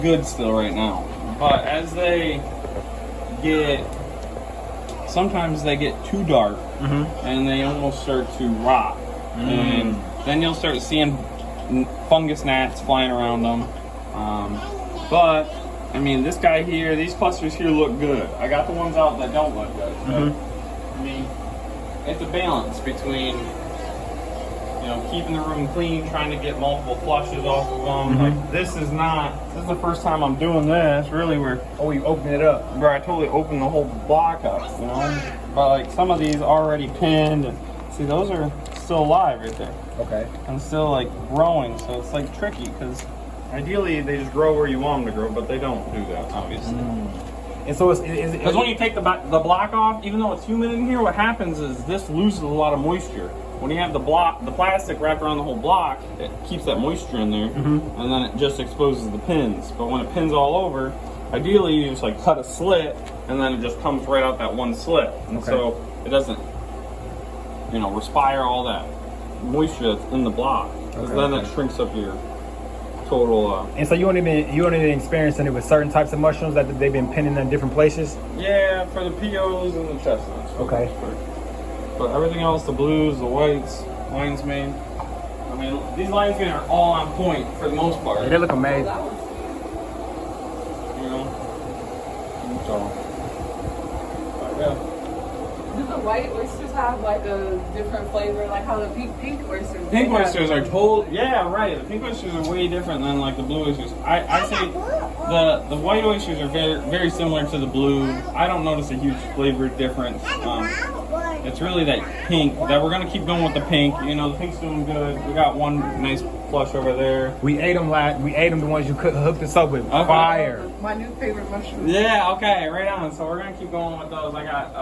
good still right now. But as they get, sometimes they get too dark and they almost start to rot. And then you'll start seeing fungus gnats flying around them. But I mean, this guy here, these clusters here look good. I got the ones out that don't look good. But, I mean, it's a balance between, you know, keeping the room clean, trying to get multiple flushes off of them. Like, this is the first time I'm doing this, really, where... Oh, you open it up. Where I totally opened the whole block up, you know? But, like, some of these already pinned, and see, those are still alive right there. Okay. And still, like, growing, so it's, like, tricky, because ideally they just grow where you want them to grow, but they don't do that, obviously. And so Because when you take the block off, even though it's humid in here, what happens is this loses a lot of moisture. When you have the plastic wrapped around the whole block, it keeps that moisture in there, and then it just exposes the pins. But when it pins all over, ideally you just like cut a slit, and then it just comes right out that one slit, and so it doesn't, you know, respire all that moisture that's in the block. Because then it shrinks up your total. And so you only been experiencing it with certain types of mushrooms that they've been pinning in different places? Yeah, for the POs and the chestnuts. Okay. But everything else, the blues, the whites, lion's mane. I mean, these lion's mane are all on point for the most part. Yeah, they look amazing. You know? So, yeah. Do the white oysters have like a different flavor, like how the pink oysters? Pink oysters are yeah, right. The pink oysters are way different than like the blue oysters. I say the white oysters are very, very similar to the blue. I don't notice a huge flavor difference. It's really that pink that we're gonna keep going with the pink. You know, the pink's doing good. We got one nice flush over there. We ate them the ones you hooked us up with. Okay. Fire. My new favorite mushroom. Yeah. Okay. Right on. So we're gonna keep going with those. I got.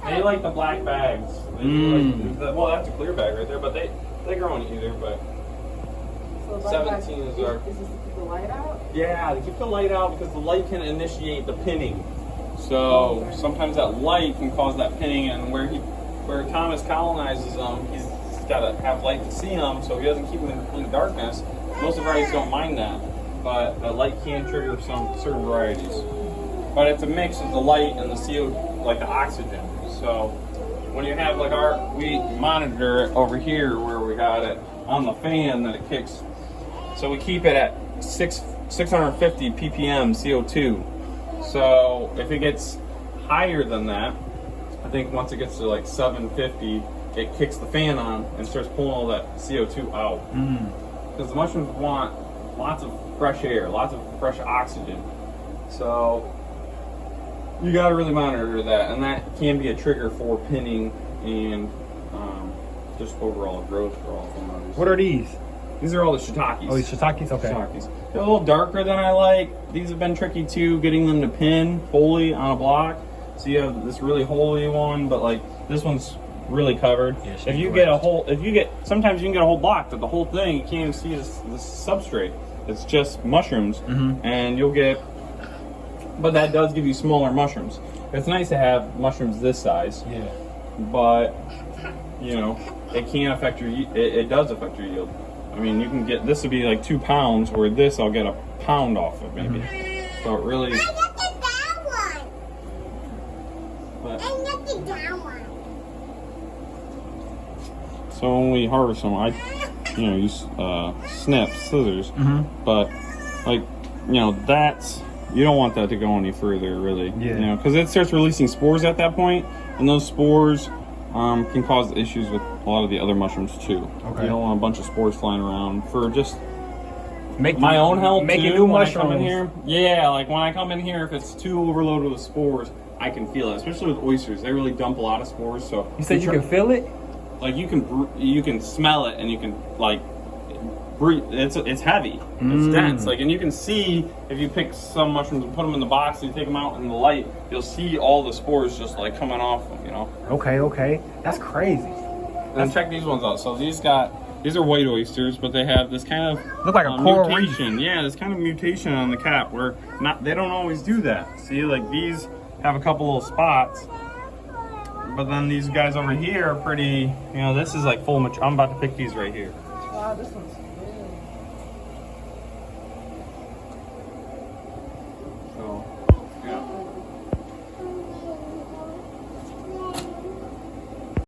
They like the black bags. They well, that's a clear bag right there, but they grow in either. But so 17 is our. Is this to keep the light out? Yeah, to keep the light out because the light can initiate the pinning. So sometimes that light can cause that pinning, and where Thomas colonizes them, he's got to have light to see them, so he doesn't keep them in complete darkness. Most of the varieties don't mind that, but the light can trigger some certain varieties. But it's a mix of the light and the CO, like the oxygen. So when you have like we monitor it over here where we got it on the fan that it kicks. So we keep it at 650 ppm CO2. So if it gets higher than that, I think once it gets to like 750, it kicks the fan on and starts pulling all that CO2 out. Because the mushrooms want lots of fresh air, lots of fresh oxygen. So you got to really monitor that, and that can be a trigger for pinning and just overall growth for all of them. What are these? These are all the shiitakes. Oh, these shiitakes? Okay. Shiitakes. They're a little darker than I like. These have been tricky too, getting them to pin wholly on a block. So you have this really holy one, but like this one's really covered. Yeah, if you get sometimes you can get a whole block, but the whole thing, you can't even see this substrate. It's just mushrooms, and you'll get, but that does give you smaller mushrooms. It's nice to have mushrooms this size. Yeah. But, you know, it can affect your, it does affect your yield. I mean, you can get, this would be like 2 pounds, where this I'll get a pound off of maybe. So it really. I got the down one. But, I got the down one. so when we harvest them, I, you know, use snip, scissors. But, like, you know, you don't want that to go any further, really. Yeah. You know, because it starts releasing spores at that point, and those spores can cause issues with a lot of the other mushrooms too. Okay. You don't want a bunch of spores flying around for just my own health making too. New when mushrooms. I come in here, yeah, like when I come in here, if it's too overloaded with spores, I can feel it. Especially with oysters, they really dump a lot of spores. So you said you can feel it. Like you can smell it, and you can like breathe. It's heavy. It's dense. Like, and you can see if you pick some mushrooms and put them in the box and you take them out in the light, you'll see all the spores just like coming off them. You know. Okay, that's crazy. And check these ones out. So these are white oysters, but they have this kind of look like a coral mutation. Yeah, this kind of mutation on the cap where they don't always do that. See, like these have a couple little spots, but then these guys over here are pretty. You know, this is like full mature. I'm about to pick these right here. Wow, this one's